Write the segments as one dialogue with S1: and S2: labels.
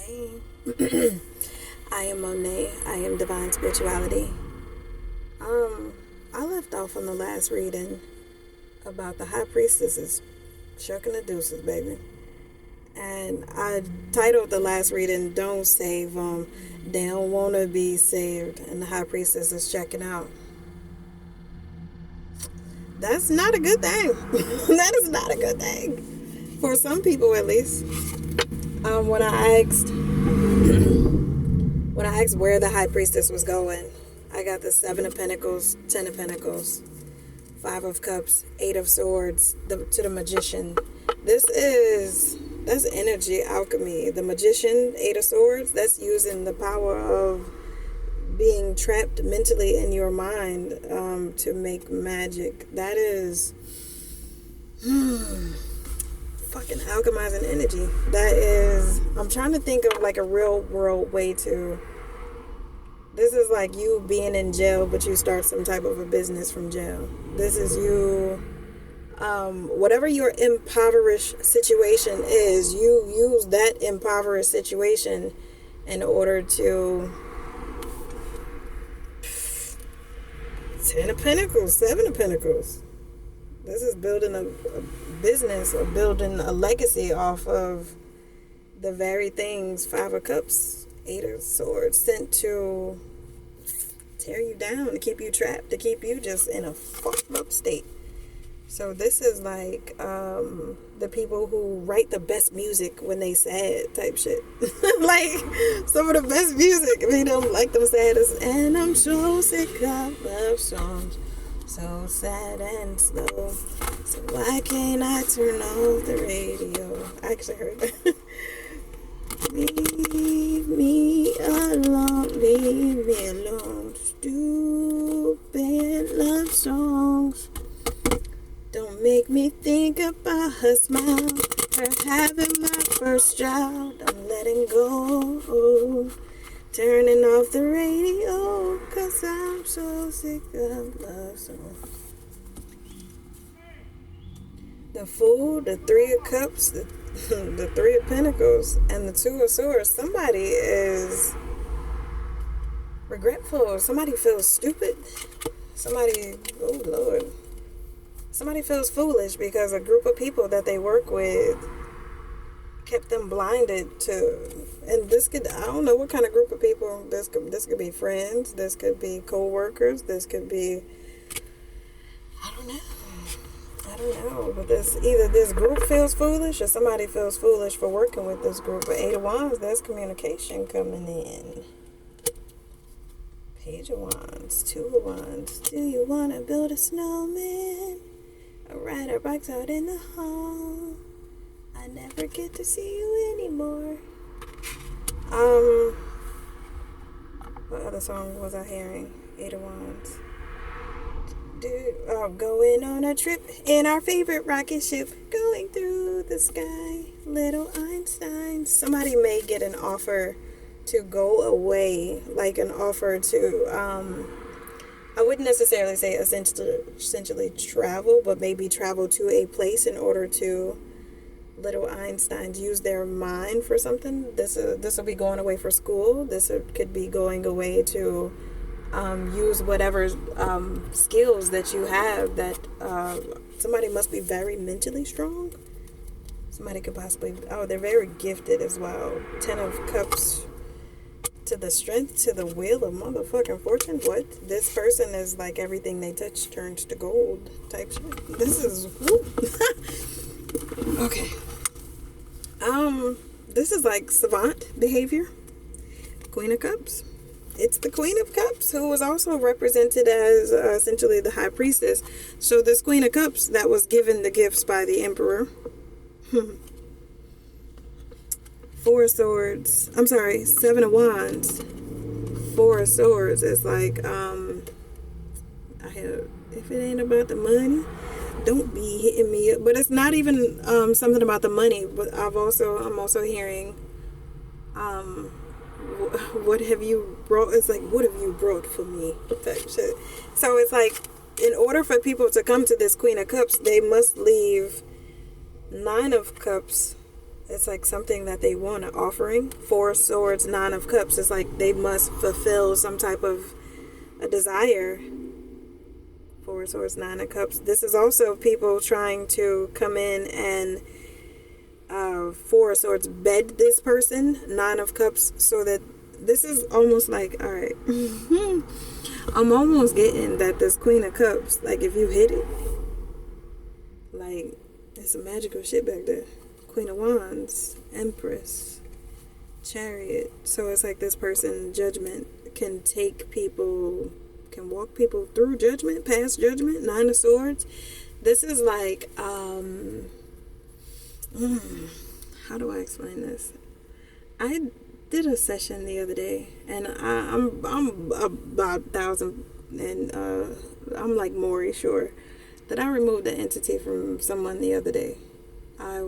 S1: Hey, I am Monet. I am Divine Spirituality. I left off on the last reading about the high priestesses shucking the deuces, baby. And I titled the last reading, Don't Save Them. They don't want to be saved. And the high priestess is checking out. That's not a good thing. That is not a good thing. For some people, at least. When I asked where the high priestess was going, I got the 7 of Pentacles, 10 of Pentacles, 5 of Cups, 8 of Swords, to the Magician. That's energy alchemy. The Magician, 8 of Swords, that's using the power of being trapped mentally in your mind to make magic. That is fucking alchemizing energy. That is, I'm trying to think of like a real world way to, this is like you being in jail, but you start some type of a business from jail. This is you, whatever your impoverished situation is, you use that impoverished situation in order to 10 of Pentacles, 7 of Pentacles. This is building a business or building a legacy off of the very things 5 of Cups, 8 of Swords sent to tear you down, to keep you trapped, to keep you just in a fucked up state. So this is like the people who write the best music when they sad type shit. Like some of the best music, if you don't like them sad, and I'm so sick of love songs. So sad and slow. So why can't I turn off the radio? I actually heard that. Leave me alone. Leave me alone. Stupid love songs. Don't make me think about her smile. Her having my first child. I'm letting go. Turning off the radio, 'cause I'm so sick of love songs. The Fool, the 3 of Cups, the 3 of Pentacles, and the 2 of Swords. Somebody is regretful. Somebody feels stupid. Somebody, oh Lord. Somebody feels foolish because a group of people that they work with kept them blinded to, and this could, I don't know what kind of group of people, this could be friends, this could be co-workers, this could be, I don't know, but either this group feels foolish or somebody feels foolish for working with this group. But 8 of Wands, there's communication coming in. Page of Wands, 2 of Wands. Do you want to build a snowman or ride our bikes out in the hall? I never get to see you anymore. What other song was I hearing? 8 of Wands. Going on a trip in our favorite rocket ship, going through the sky, little Einstein. Somebody may get an offer to go away, like an offer to, I wouldn't necessarily say essentially travel, but maybe travel to a place in order to, little Einsteins, use their mind for something. This will be going away for school. Could be going away to use whatever skills that you have. That somebody must be very mentally strong. Somebody could possibly, they're very gifted as well. 10 of Cups, to the strength, to the wheel of motherfucking fortune. What? This person is like everything they touch turns to gold type shit. This is okay. This is like savant behavior. Queen of Cups. It's the Queen of Cups, who was also represented as essentially the High Priestess. So this Queen of Cups that was given the gifts by the Emperor. 4 of Swords. I'm sorry, 7 of Wands. 4 of Swords is like, if it ain't about the money, don't be hitting me up. But it's not even something about the money. But I'm also hearing, what have you brought? It's like, what have you brought for me? Type shit. So it's like, in order for people to come to this Queen of Cups, they must leave 9 of Cups It's like something that they want, an offering. Four Swords, Nine of Cups. It's like they must fulfill some type of a desire. Four Swords, Nine of Cups. This is also people trying to come in and Four of Swords bed this person. Nine of Cups, so that this is almost like, all right. I'm almost getting that this Queen of Cups, like if you hit it, like it's some magical shit back there. Queen of Wands, Empress, Chariot. So it's like this person, judgment, can take people, can walk people through judgment, past judgment. Nine of Swords. This is like, how do I explain this? I did a session the other day, and I'm about 1,000, and I'm like Maury sure that I removed the entity from someone the other day. I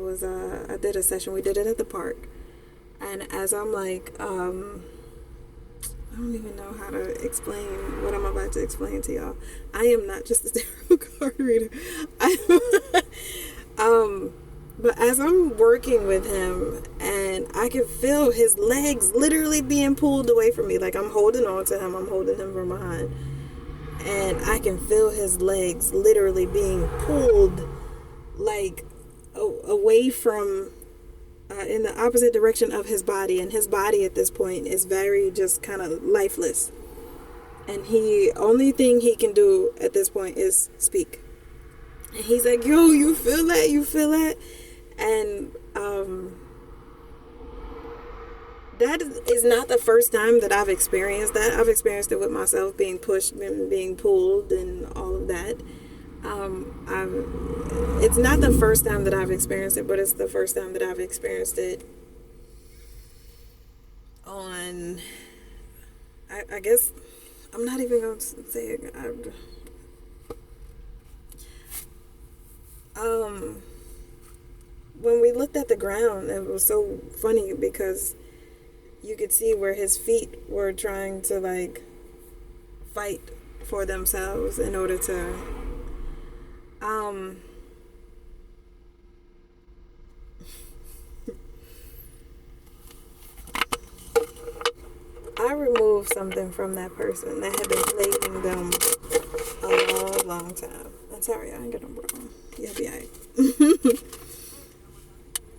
S1: did a session. We did it at the park, and as I'm like, I don't even know how to explain what I'm about to explain to y'all. I am not just a tarot card reader. But as I'm working with him, and I can feel his legs literally being pulled away from me, like I'm holding on to him, I'm holding him from behind, and I can feel his legs literally being pulled, like away from, in the opposite direction of his body, and his body at this point is very just kind of lifeless, and only thing he can do at this point is speak, and he's like, yo, you feel that, and that is not the first time that I've experienced that. I've experienced it with myself, being pushed and being pulled and all of that. It's not the first time that I've experienced it, but it's the first time that I've experienced it on, I guess, I'm not even going to say it. When we looked at the ground, it was so funny because you could see where his feet were trying to like fight for themselves in order to I removed something from that person that had been plaguing them a long time. I'm sorry, I ain't got no problem. You'll be alright.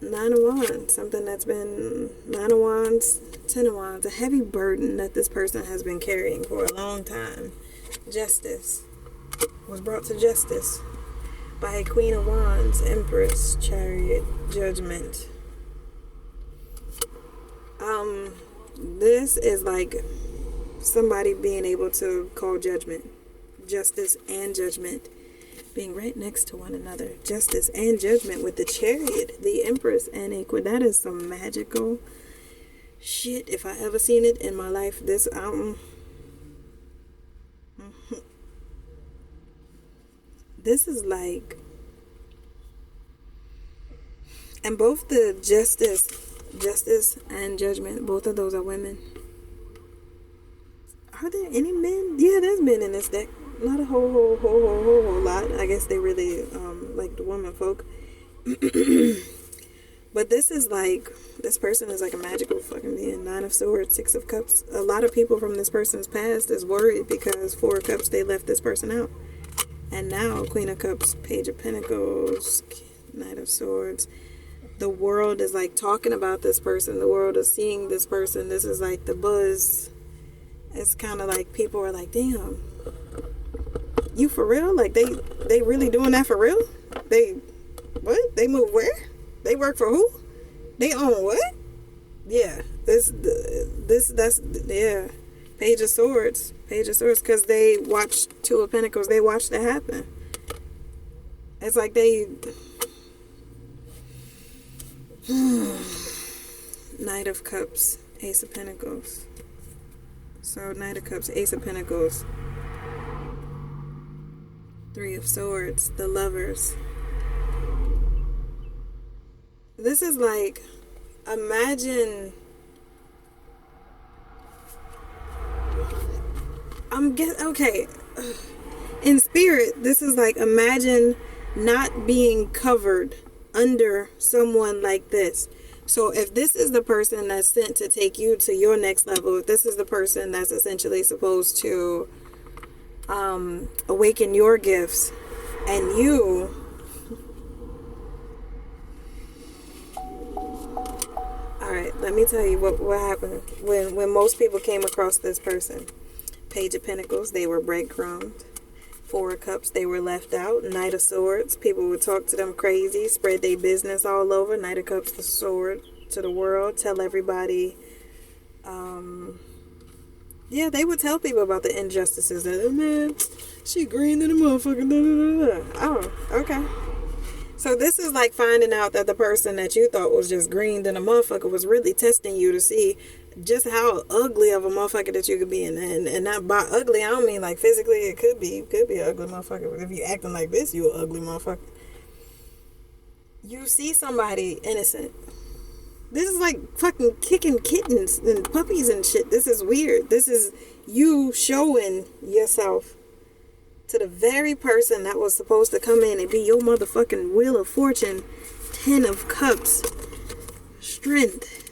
S1: Nine of Wands, something that's been, Nine of Wands, Ten of Wands, a heavy burden that this person has been carrying for a long time. Justice was brought to justice by a Queen of Wands, Empress, Chariot, Judgment. This is like somebody being able to call judgment, justice and judgment being right next to one another. Justice and judgment with the Chariot, the Empress, and a Queen. That is some magical shit. If I ever seen it in my life, this this is like, and both the justice and judgment, both of those are women. Are there any men? Yeah, there's men in this deck. Not a whole lot. I guess they really like the woman folk. But this is like, this person is like a magical fucking being. Nine of Swords, Six of Cups. A lot of people from this person's past is worried because Four of Cups, they left this person out. And now Queen of Cups, Page of Pentacles, Knight of Swords. The world is like talking about this person. The world is seeing this person. This is like the buzz. It's kind of like people are like, damn, you for real? Like they really doing that for real? They, what? They move where? They work for who? They own what? Yeah, that's, yeah. Page of Swords, because they watched Two of Pentacles. They watched that happen. It's like they, Knight of Cups, Ace of Pentacles. So Knight of Cups, Ace of Pentacles, Three of Swords, the Lovers. This is like, imagine, okay, in spirit, this is like, imagine not being covered under someone like this. So if this is the person that's sent to take you to your next level, if this is the person that's essentially supposed to awaken your gifts, and you all right, let me tell you what happened when most people came across this person. Page of Pentacles, they were breadcrumbed. Four of Cups, they were left out. Knight of Swords, people would talk to them crazy, spread their business all over. Knight of Cups, the sword to the world, tell everybody. Yeah, they would tell people about the injustices. That, oh, man, she green than a motherfucker. Da, da, da, da. Oh, okay. So this is like finding out that the person that you thought was just green than a motherfucker was really testing you to see just how ugly of a motherfucker that you could be. And not by ugly, I don't mean like physically. It could be an ugly motherfucker. If you acting like this, you an ugly motherfucker. You see somebody innocent. This is like fucking kicking kittens and puppies and shit. This is weird. This is you showing yourself to the very person that was supposed to come in and be your motherfucking Wheel of Fortune. 10 of Cups. Strength.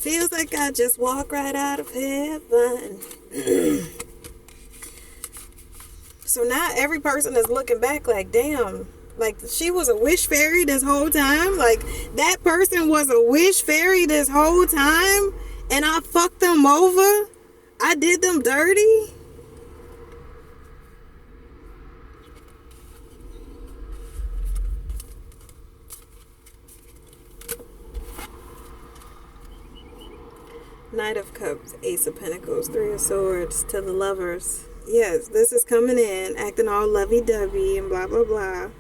S1: Feels like I just walk right out of heaven. So now every person is looking back like, damn, like she was a wish fairy this whole time. Like that person was a wish fairy this whole time, and I fucked them over. I did them dirty. Knight of Cups, Ace of Pentacles, Three of Swords to the lovers. Yes, this is coming in, acting all lovey-dovey and blah, blah, blah.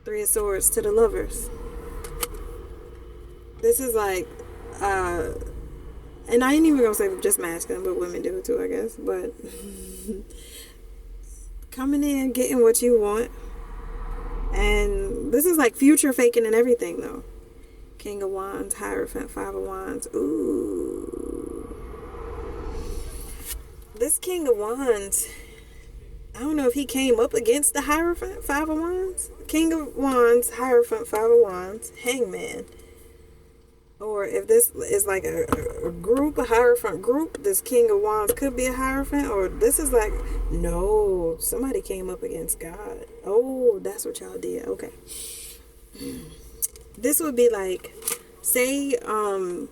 S1: Three of Swords to the lovers. This is like, and I ain't even gonna say just masculine, but women do it too, I guess. But coming in, getting what you want. And this is like future faking and everything, though. King of Wands, Hierophant, Five of Wands. Ooh. This King of Wands, I don't know if he came up against the Hierophant, Five of Wands. King of Wands, Hierophant, Five of Wands, Hangman. Or if this is like a group, a Hierophant group, this King of Wands could be a Hierophant. Or this is like, no, somebody came up against God. Oh, that's what y'all did. Okay. This would be like, say, I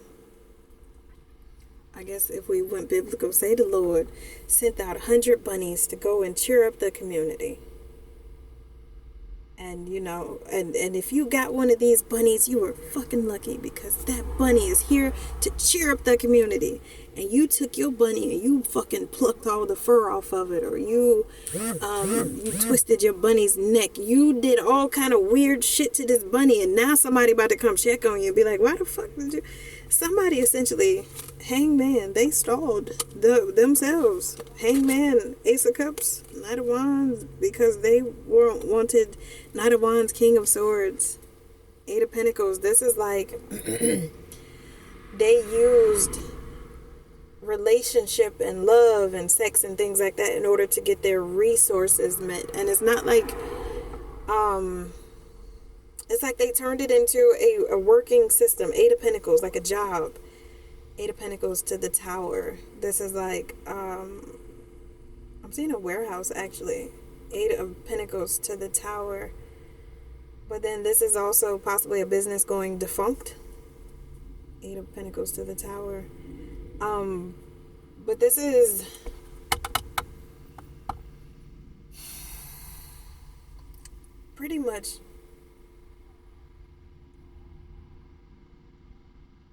S1: guess if we went biblical, say the Lord sent out 100 bunnies to go and cheer up the community. And, you know, and if you got one of these bunnies, you were fucking lucky because that bunny is here to cheer up the community. And you took your bunny and you fucking plucked all the fur off of it, or you twisted your bunny's neck. You did all kind of weird shit to this bunny, and now somebody about to come check on you and be like, why the fuck did you... Somebody essentially, Hangman, they stalled themselves. Hangman, Ace of Cups, Knight of Wands, because they weren't wanted. Knight of Wands, King of Swords, Eight of Pentacles. This is like they used relationship and love and sex and things like that in order to get their resources met. And it's not like it's like they turned it into a working system. Eight of Pentacles, like a job. Eight of Pentacles to the Tower. This is like I'm seeing a warehouse actually. Eight of Pentacles to the Tower. But then this is also possibly a business going defunct. Eight of Pentacles to the Tower. But this is pretty much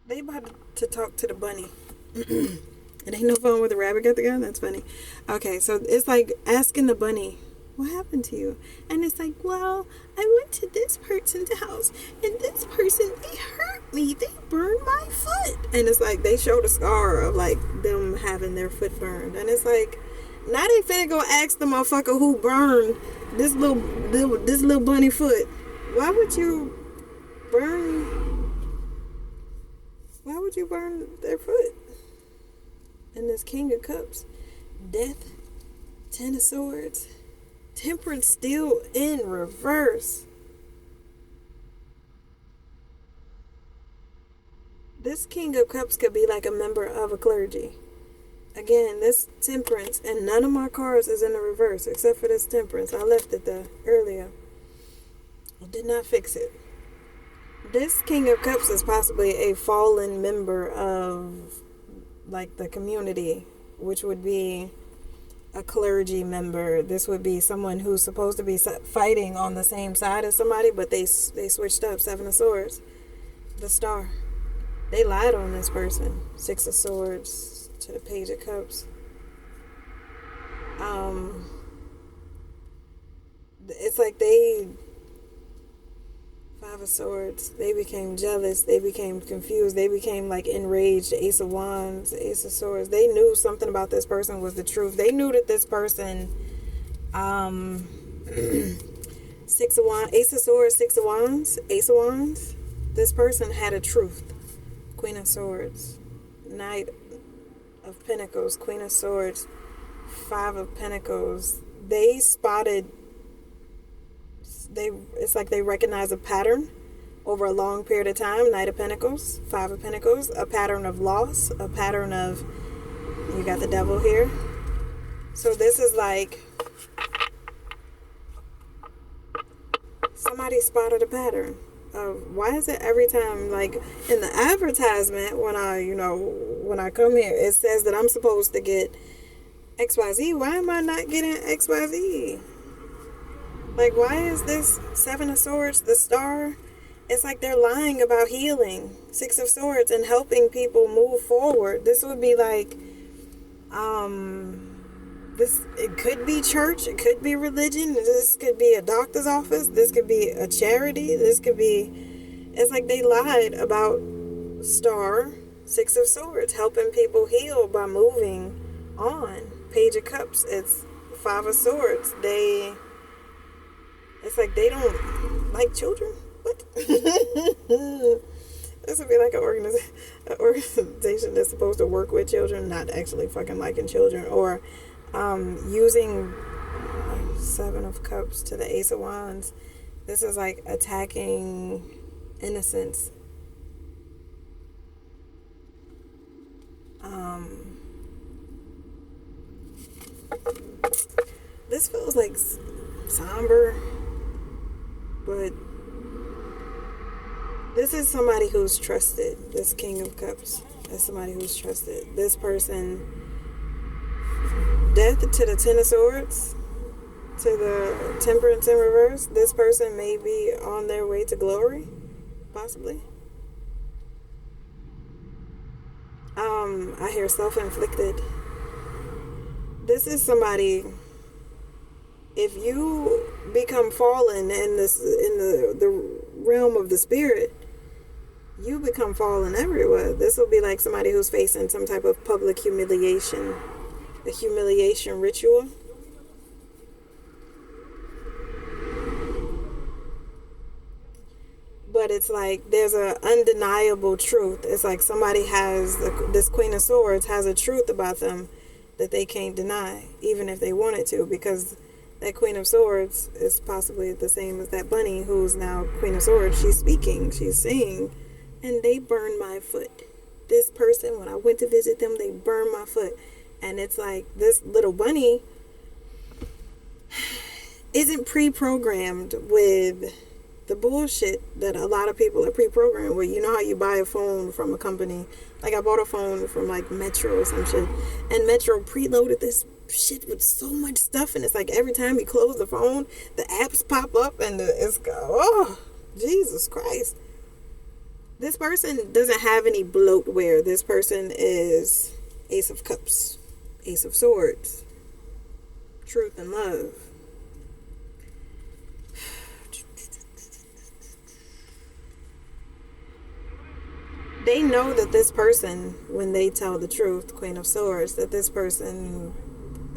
S1: they about to talk to the bunny. It ain't no fun with the rabbit got the gun. That's funny. Okay, so it's like asking the bunny, what happened to you? And it's like, well, I went to this person's house, and this person, they hurt me. They burned my foot. And it's like they showed a scar of like them having their foot burned. And it's like, now they finna go ask the motherfucker who burned this little bunny foot. Why would you burn their foot? And this King of Cups, Death, Ten of Swords, Temperance still in reverse. This King of Cups could be like a member of a clergy. Again, this Temperance, and none of my cards is in the reverse except for this Temperance. I left it there earlier. I did not fix it. This King of Cups is possibly a fallen member of like the community, which would be a clergy member. This would be someone who's supposed to be fighting on the same side as somebody, but they switched up. Seven of Swords, the Star. They lied on this person. Six of Swords to the Page of Cups. It's like they... Five of Swords. They became jealous. They became confused. They became like enraged. Ace of Wands, Ace of Swords. They knew something about this person was the truth. They knew that this person, Six of Wands, Ace of Swords, Six of Wands, Ace of Wands. This person had a truth. Queen of Swords, Knight of Pentacles, Queen of Swords, Five of Pentacles. They spotted. It's like they recognize a pattern over a long period of time. Knight of Pentacles, Five of Pentacles, a pattern of loss, a pattern of, you got the Devil here. So this is like somebody spotted a pattern of, why is it every time, like in the advertisement when I come here, it says that I'm supposed to get XYZ. Why am I not getting XYZ? Like, why is this Seven of Swords, the Star? It's like they're lying about healing. Six of Swords and helping people move forward. This would be like, it could be church. It could be religion. This could be a doctor's office. This could be a charity. This could be, it's like they lied about Star, Six of Swords, helping people heal by moving on. Page of Cups, it's Five of Swords. It's like they don't like children. What? This would be like an organization that's supposed to work with children, not actually fucking liking children, or using Seven of Cups to the Ace of Wands. This is like attacking innocence. This feels like somber. But this is somebody who's trusted. This King of Cups is somebody who's trusted. This person, Death to the Ten of Swords, to the Temperance in reverse. This person may be on their way to glory, possibly. I hear self-inflicted. This is somebody, if you become fallen in the realm of the spirit, you become fallen everywhere. This will be like somebody who's facing some type of public humiliation, a humiliation ritual. But it's like there's an undeniable truth. It's like somebody has, this Queen of Swords has a truth about them that they can't deny, even if they wanted to, because that Queen of Swords is possibly the same as that bunny who's now Queen of Swords. She's speaking, she's saying, and they burned my foot. This person, when I went to visit them, they burned my foot. And it's like this little bunny isn't pre-programmed with the bullshit that a lot of people are pre-programmed with. You know how you buy a phone from a company? Like I bought a phone from like Metro or some shit, and Metro preloaded this shit with so much stuff, and it's like every time you close the phone, the apps pop up, and it's oh, Jesus Christ. This person doesn't have any bloatware. This person is Ace of Cups, Ace of Swords, truth and love. They know that this person, when they tell the truth, Queen of Swords, that this person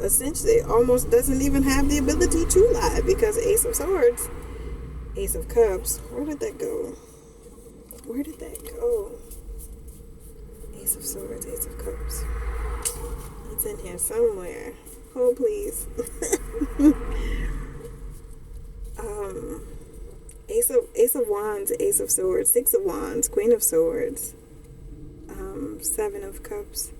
S1: essentially almost doesn't even have the ability to lie, because Ace of Swords, Ace of Cups, where did that go? Where did that go? Ace of Swords, Ace of Cups. It's in here somewhere. Oh, please. Ace of Wands, Ace of Swords, Six of Wands, Queen of Swords. Seven of Cups.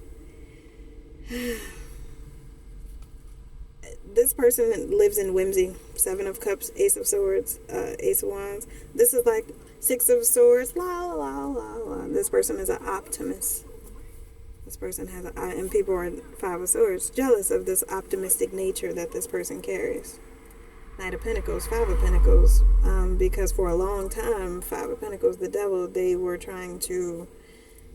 S1: This person lives in whimsy. Seven of Cups, Ace of Swords, Ace of Wands. This is like Six of Swords. La la la la. This person is an optimist. This person has and people are Five of Swords, jealous of this optimistic nature that this person carries. Knight of Pentacles, Five of Pentacles, because for a long time, Five of Pentacles, the devil, they were trying to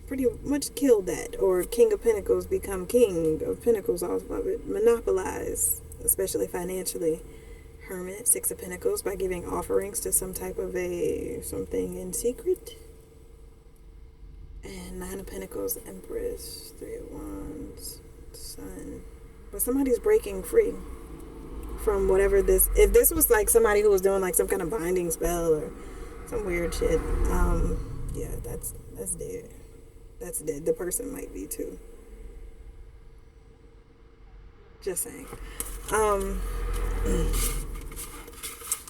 S1: pretty much kill that, or King of Pentacles become King of Pentacles off of it, monopolize, especially financially. Hermit, Six of Pentacles, by giving offerings to some type of something in secret. And Nine of Pentacles, Empress, Three of Wands, Sun. But somebody's breaking free from whatever this, if this was like somebody who was doing like some kind of binding spell or some weird shit, yeah, that's dead. That's dead. The person might be too. Just saying.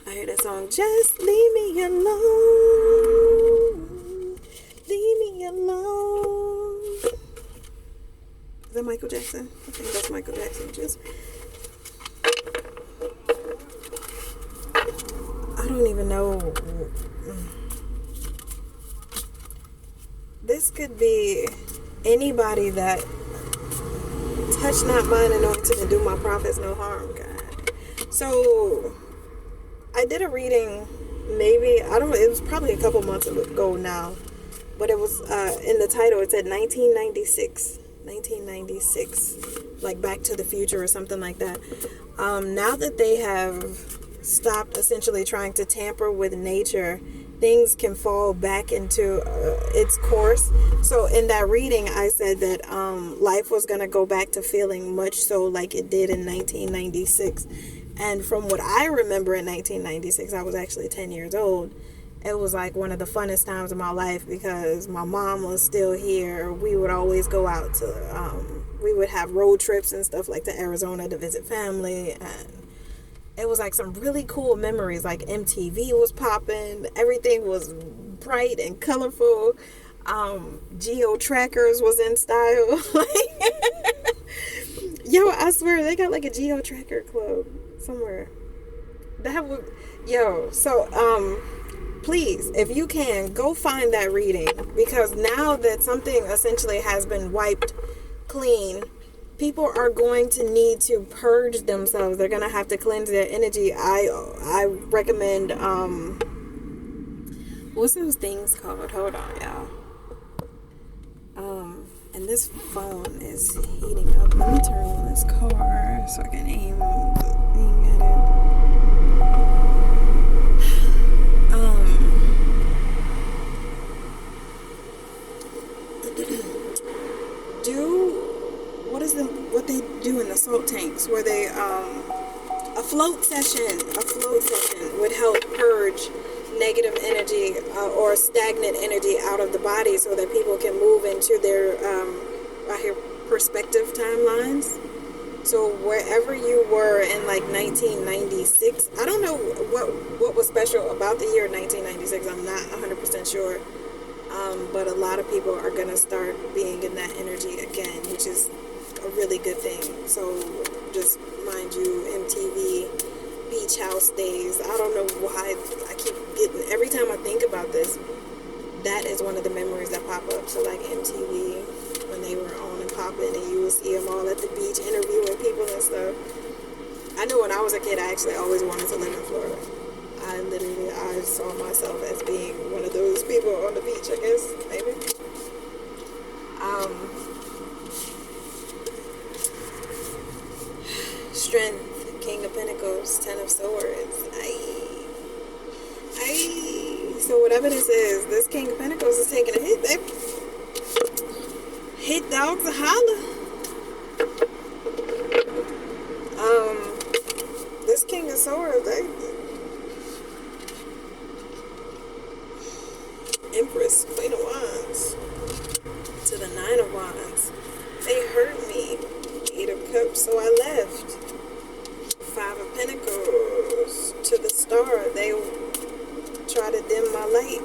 S1: I hear that song, just leave me alone. Leave me alone. Is that Michael Jackson? I think that's Michael Jackson. I don't even know. This could be anybody that touch not mine anointing and do my prophets no harm, God. So I did a reading, maybe, it was probably a couple months ago now, but it was in the title, it said 1996, like Back to the Future or something like that. Now that they have stopped essentially trying to tamper with nature, things can fall back into its course. So in that reading, I said that life was going to go back to feeling much so like it did in 1996. And from what I remember in 1996, I was actually 10 years old. It was like one of the funnest times of my life because my mom was still here. We would always go out to, we would have road trips and stuff like to Arizona to visit family. And it was like some really cool memories. Like MTV was popping. Everything was bright and colorful. Geo Trackers was in style. Yo, I swear they got like a Geo Tracker club somewhere. That would, so please, if you can, go find that reading, because now that something essentially has been wiped clean, people are going to need to purge themselves. They're going to have to cleanse their energy. I recommend, what's those things called? Hold on, y'all. And this phone is heating up. Let me turn on this car so I can aim at it. What they do in the salt tanks, where they a float session would help purge negative energy or stagnant energy out of the body, so that people can move into their perspective timelines. So wherever you were in like 1996, I don't know what was special about the year 1996. I'm not 100% sure. But a lot of people are gonna start being in that energy again, which is a really good thing. So just mind you, MTV, beach house days. I don't know why I keep getting, every time I think about this, that is one of the memories that pop up. So like MTV, when they were on and popping, and you would see them all at the beach interviewing people and stuff. I know when I was a kid, I actually always wanted to live in Florida. I saw myself as being one of those people on the beach, I guess, maybe. Strength, King of Pentacles, Ten of Swords. So whatever this is, this King of Pentacles is taking a hit, baby. Hit dogs a holler. This King of Swords, Empress, Queen of Wands, to the Nine of Wands. They hurt me. Eight of Cups, so I left. Five of Pentacles, to the Star. They try to dim my light.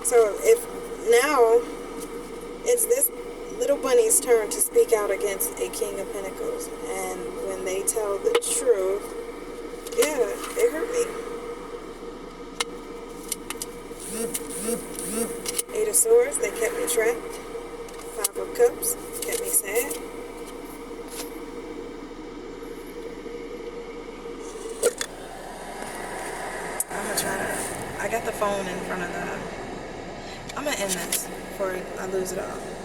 S1: So if now It's this little bunny's turn to speak out against a King of Pentacles. And when they tell the truth, yeah, it hurt me. Eight of Swords, they kept me trapped. Five of Cups, kept me sad. I'm gonna try to, I got the phone in front of the, I'm gonna end this before I lose it all.